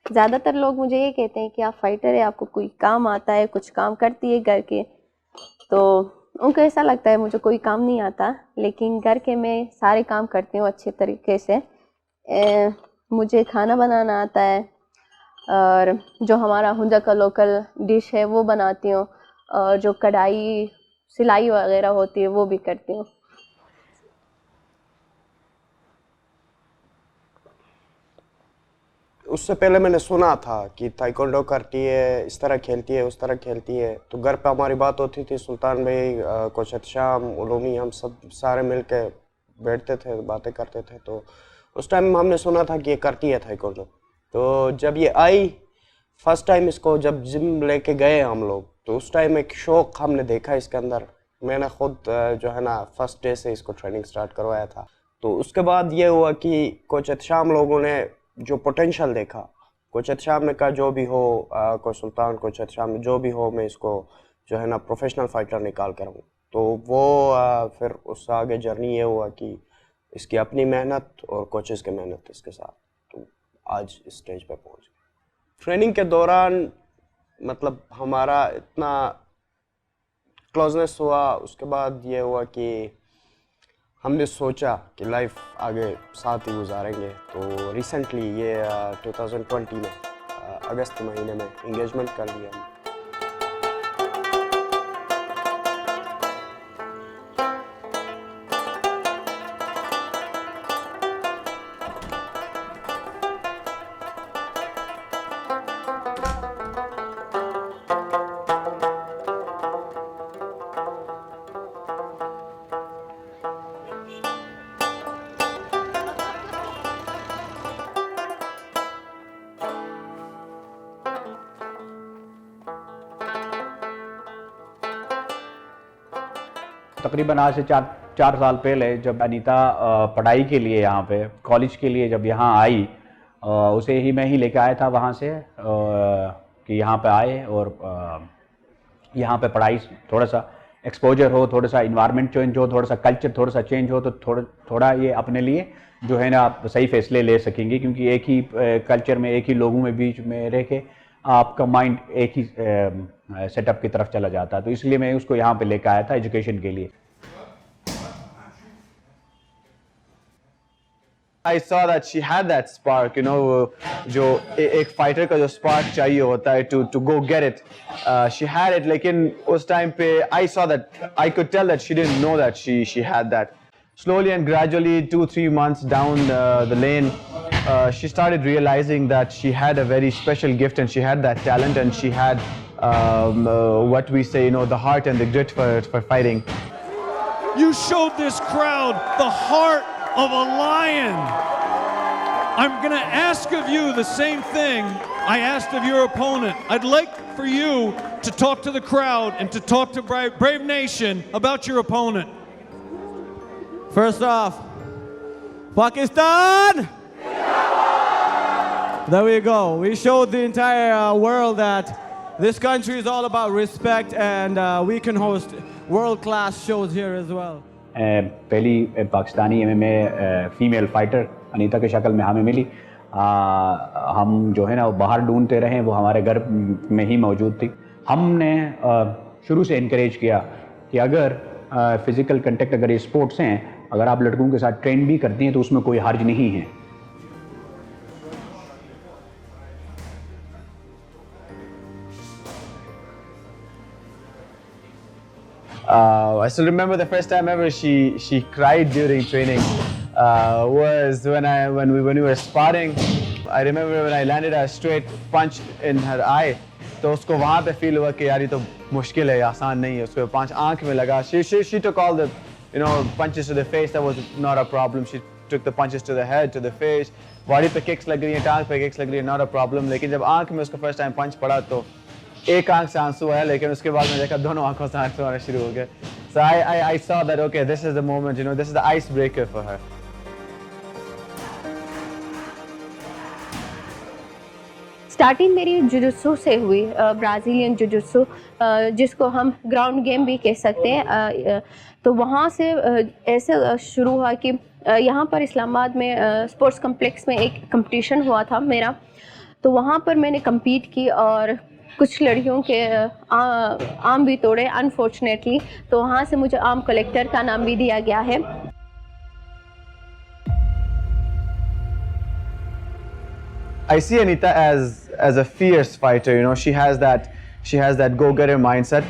ज़्यादातर लोग मुझे ये कहते हैं कि आप फाइटर है, आपको कोई काम आता है, कुछ काम करती है घर के। तो उनको ऐसा लगता है मुझे कोई काम नहीं आता, लेकिन घर के मैं सारे काम करती हूँ अच्छे तरीके से। मुझे खाना बनाना आता है, और जो हमारा हुंजा का लोकल डिश है वो बनाती हूँ, और जो कढ़ाई सिलाई वगैरह होती है वो भी करती हूँ। उससे पहले मैंने सुना था कि ताइक्वांडो करती है, इस तरह खेलती है, उस तरह खेलती है। तो घर पे हमारी बात होती थी, सुल्तान भाई, कोच शाम, उलूमी, हम सब सारे मिल के बैठते थे, बातें करते थे। तो उस टाइम हमने सुना था कि ये करती है ताइक्वांडो। तो जब ये आई फर्स्ट टाइम, इसको जब जिम लेके गए हम लोग, तो उस टाइम एक शौक हमने देखा इसके अंदर। मैंने खुद जो है ना फर्स्ट डे से इसको ट्रेनिंग स्टार्ट करवाया था। तो उसके बाद ये हुआ कि कोच शाम लोगों ने जो पोटेंशियल देखा, कोच शाम ने कहा जो भी हो, कोच सुल्तान, कोच शाम, जो भी हो, मैं इसको जो है ना प्रोफेशनल फाइटर निकाल कर हूँ। तो वो फिर उससे आगे जर्नी ये हुआ कि इसकी अपनी मेहनत और कोचेस की मेहनत इसके साथ, तो आज इस स्टेज पे पहुँच गए। ट्रेनिंग के दौरान मतलब हमारा इतना क्लोजनेस हुआ। उसके बाद ये हुआ कि हमने सोचा कि लाइफ आगे साथ ही गुजारेंगे। तो रिसेंटली ये 2020 में अगस्त महीने में इंगेजमेंट कर लिया हमने। तकरीबन आज से चार साल पहले जब अनीता पढ़ाई के लिए यहाँ पे कॉलेज के लिए जब यहाँ आई, उसे ही मैं ही लेके आया था वहाँ से कि यहाँ पे आए और यहाँ पे पढ़ाई थोड़ा सा एक्सपोजर हो, थोड़ा सा इन्वायरमेंट चेंज हो, थोड़ा सा कल्चर थोड़ा सा चेंज हो, तो थोड़ा ये अपने लिए जो है ना आप सही फैसले ले सकेंगे। क्योंकि एक ही कल्चर में, एक ही लोगों में बीच में रह के आपका माइंड एक ही सेटअप की तरफ चला जाता है। तो इसलिए मैं उसको यहाँ पे लेकर आया था एजुकेशन के लिए। I saw that she had that spark, जो एक फाइटर का जो स्पार्क चाहिए होता है to go get it. She had it, लेकिन उस टाइम पे I saw that, I could tell that she didn't know that she had that. Slowly and gradually, 2-3 months down the lane, she started realizing that she had a very special gift and she had that talent and she had what we say, the heart and the grit for fighting. You showed this crowd the heart of a lion. I'm going to ask of you the same thing I asked of your opponent. I'd like for you to talk to the crowd and to talk to Brave Nation about your opponent. First off, Pakistan! There we go. We showed the entire world that this country is all about respect, and we can host world-class shows here as well. पहली Pakistani MMA female fighter Anita की शक्ल में हमें मिली। हम जो है ना वो बाहर ढूंढते रहे, वो हमारे घर में ही मौजूद थी। हमने शुरू से इनकरेज किया कि अगर फिज़िकल कंटेक्ट, अगर ये स्पोर्ट्स हैं, अगर आप लड़कों के साथ ट्रेन भी करती हैं तो उसमें कोई हर्ज नहीं है। I still remember the first time ever she cried during training was when we were sparring. I remember when I landed a straight punch in her eye. तो उसको वहाँ पे फील हुआ कि यार ये तो मुश्किल है, आसान नहीं है। उसको पंच आँख में लगा। She took all the punches to the face. That was not a problem. She took the punches to the head, to the face. Body पे किक्स लग रही हैं, टांग पे किक्स लग रही है, not a problem. लेकिन जब आँख में उसको फर्स्ट टाइम पंच पड़ा तो एक आंख से आंसू आया, लेकिन उसके बाद मैं देखा दोनों आंखों से आंसू आने शुरू हो गए। So I saw that okay, this is the moment, this is the icebreaker for her. Starting मेरी जुजुत्सु से हुई, ब्राज़ीलियन जुजुत्सु, जिसको हम ग्राउंड गेम भी कह सकते हैं। तो वहाँ से ऐसे शुरू हुआ कि यहाँ पर इस्लामाबाद में स्पोर्ट्स कॉम्प्लेक्स में एक कंपटीशन हुआ था मेरा। तो वहाँ पर मैंने compete की और कुछ लड़कियों के आम भी तोड़े अनफॉर्चुनेटली, तो वहाँ से मुझे आर्म कलेक्टर का नाम भी दिया गया है। I see Anita as a fierce fighter. You know, she has that go-getter mindset.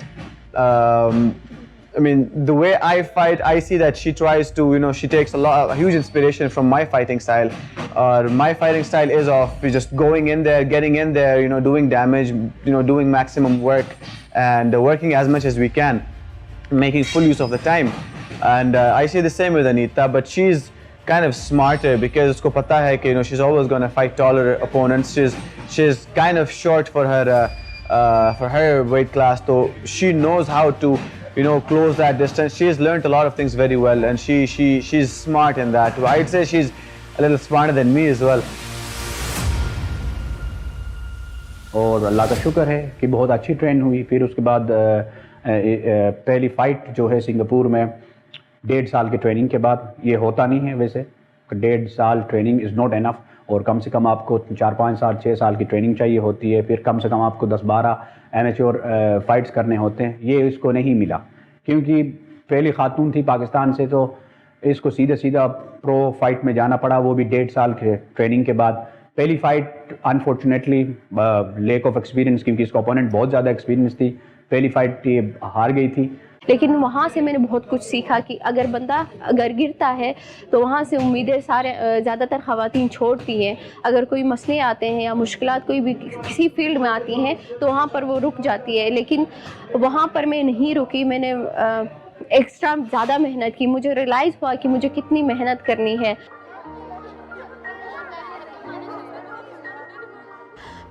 I mean, the way I fight, I see that she tries to, you know, she takes a huge inspiration from my fighting style. My fighting style is of just going in there, getting in there, you know, doing damage, you know, doing maximum work, and working as much as we can, making full use of the time. And I see the same with Anita, but she's kind of smarter because usko pata hai ki, you know, she's always going to fight taller opponents. She's kind of short for her weight class, so she knows how to, you know, close that distance. She's learned a lot of things very well, and she's smart in that. I'd say she's a little smarter than me as well. और अल्लाह का शुक्र है कि बहुत अच्छी train हुई। फिर उसके बाद पहली फ़ाइट जो है सिंगापुर में 1.5 साल की ट्रेनिंग के बाद, ये होता नहीं है वैसे, 1.5 साल ट्रेनिंग इज़ नॉट इनफ, और कम से कम आपको 4-5 साल 6 साल की ट्रेनिंग चाहिए होती है। फिर कम से कम आपको 10-12 एमेच्योर फाइट्स करने होते हैं। ये इसको नहीं मिला क्योंकि पहली खातून थी पाकिस्तान से, तो इसको सीधा प्रो फाइट में जाना पड़ा, वो भी 1.5 साल के ट्रेनिंग के बाद। पहली fight unfortunately lack of experience, क्योंकि इसका ओपोनेंट बहुत ज़्यादा एक्सपीरियंस थी, पहली फ़ाइट ये हार गई थी। लेकिन वहाँ से मैंने बहुत कुछ सीखा कि अगर गिरता है तो वहाँ से उम्मीदें ज़्यादातर ख़वातीन छोड़ती हैं। अगर कोई मसले आते हैं या मुश्किलात कोई भी किसी फील्ड में आती हैं तो वहाँ पर वो रुक जाती है, लेकिन वहाँ पर मैं नहीं रुकी। मैंने एक्स्ट्रा ज़्यादा मेहनत की। मुझे रियलाइज़ हुआ कि मुझे कितनी मेहनत करनी है।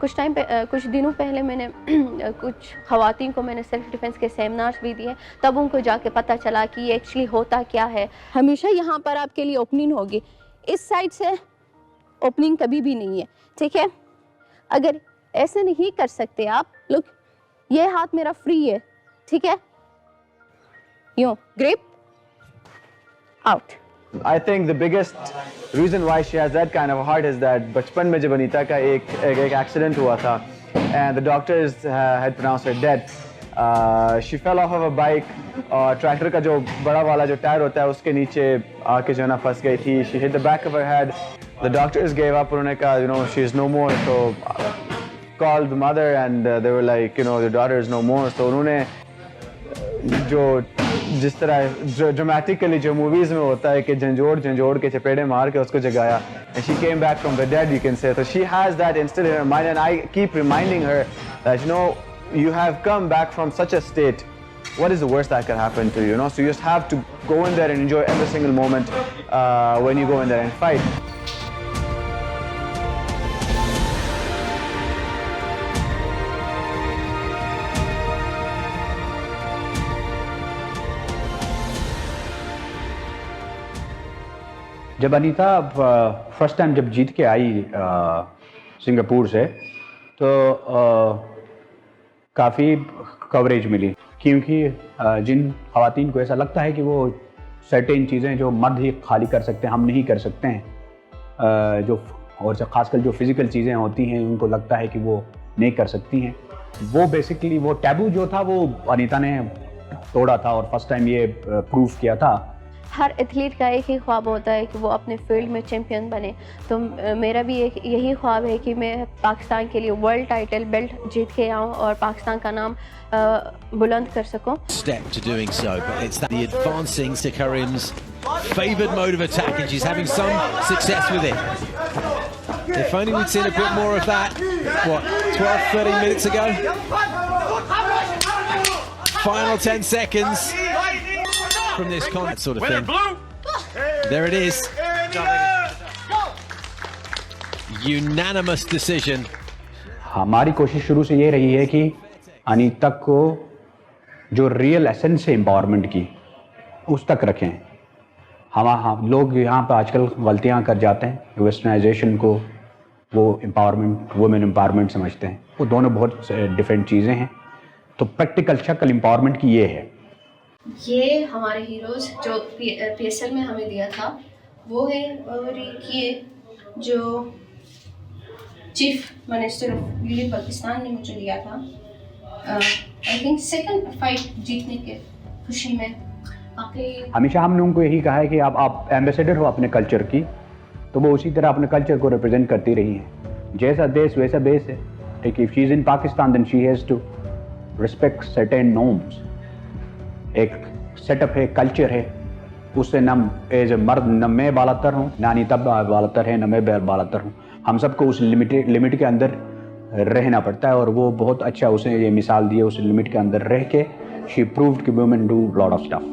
कुछ दिनों पहले मैंने कुछ ख़वातीन को मैंने सेल्फ़ डिफेंस के सेमिनार्स भी दिए, तब उनको जाके पता चला कि ये एक्चुअली होता क्या है। हमेशा यहाँ पर आपके लिए ओपनिंग होगी, इस साइड से ओपनिंग कभी भी नहीं है, ठीक है। अगर ऐसे नहीं कर सकते आप, लुक, ये हाथ मेरा फ्री है, ठीक है, यूँ grip out. I think the biggest reason why she has that kind of a heart is that बचपन में जब अनीता का एक एक्सीडेंट हुआ था, and the doctors had pronounced her dead. She fell off of a bike और tractor का जो बड़ा वाला जो टायर होता है उसके नीचे आके जो है ना फंस गई थी। She hit the back of her head. The doctors gave up. उन्होंने कहा, you know, she is no more. So called the mother and they were like, you know, your daughter is no more. So उन्होंने जिस तरह dramatically जो movies में होता है कि झंझोड़ के चपेड़े मार के उसको जगाया, and she came back from the dead, you can say. So she has that instilled in her mind, and I keep reminding her that, you know, you have come back from such a state. What is the worst that can happen to you? You know, so you just have to go in there and enjoy every single moment when you go in there and fight. जब Anita first time जब जीत के आई Singapore से, तो काफ़ी coverage मिली, क्योंकि जिन ख़वातीन को ऐसा लगता है कि वो सर्टेन चीज़ें जो मर्द ही खाली कर सकते हैं, हम नहीं कर सकते हैं, जो और ख़ासकर जो फिज़िकल चीज़ें होती हैं उनको लगता है कि वो नहीं कर सकती हैं, वो बेसिकली वो टैबू जो था वो अनीता ने तोड़ा था और फर्स्ट टाइम ये प्रूव किया था। हर एथलीट का एक ही ख्वाब होता है कि वो अपने फील्ड में चैम्पियन बने, तो मेरा भी एक यही ख्वाब है कि मैं पाकिस्तान के लिए वर्ल्ड टाइटल बेल्ट जीत के आऊँ और पाकिस्तान का नाम बुलंद कर सकूँ। Step to doing so, but it's the advancing Sikarim's favoured mode of attack, and she's having some success with it. If only we'd seen a bit more of that, what, 12-13 minutes ago? Final 10 seconds from this sort of thing. There it is. Unanimous decision. हमारी कोशिश शुरू से ये रही है कि अनीता को जो रियल एसेंस है एम्पावरमेंट की उस तक रखें। हम लोग यहाँ पर आजकल गलतियाँ कर जाते हैं, वेस्टर्नाइजेशन को वो एम्पावरमेंट, वुमेन एम्पावरमेंट समझते हैं। वो दोनों बहुत डिफरेंट चीज़ें हैं। तो प्रैक्टिकल शक्ल एम्पावरमेंट की ये है। ये हमारे हीरोज़ जो PSL में हमें दिया था वो है, और ये जो chief minister of union Pakistan ने मुझे लिया था। आई थिंक सेकंड फाइट जीतने के खुशी में। हमेशा हमने उनको यही कहा है कि आप एम्बेसडर हो अपने कल्चर की, तो वो उसी तरह अपने कल्चर को रिप्रेजेंट करती रही है। जैसा देश वैसा बेस है। ठीक, if she is in Pakistan then she has to respect certain norms. एक सेटअप है, कल्चर है, उससे न एज ए मर्द न मैं बालातर हूँ, ना अनीता बालातर है, न मैं बालातर हूँ। हम सबको उस लिमिट के अंदर रहना पड़ता है, और वो बहुत अच्छा उसे ये मिसाल दी है। उस लिमिट के अंदर रह के शी प्रूव्ड कि women do lot of stuff.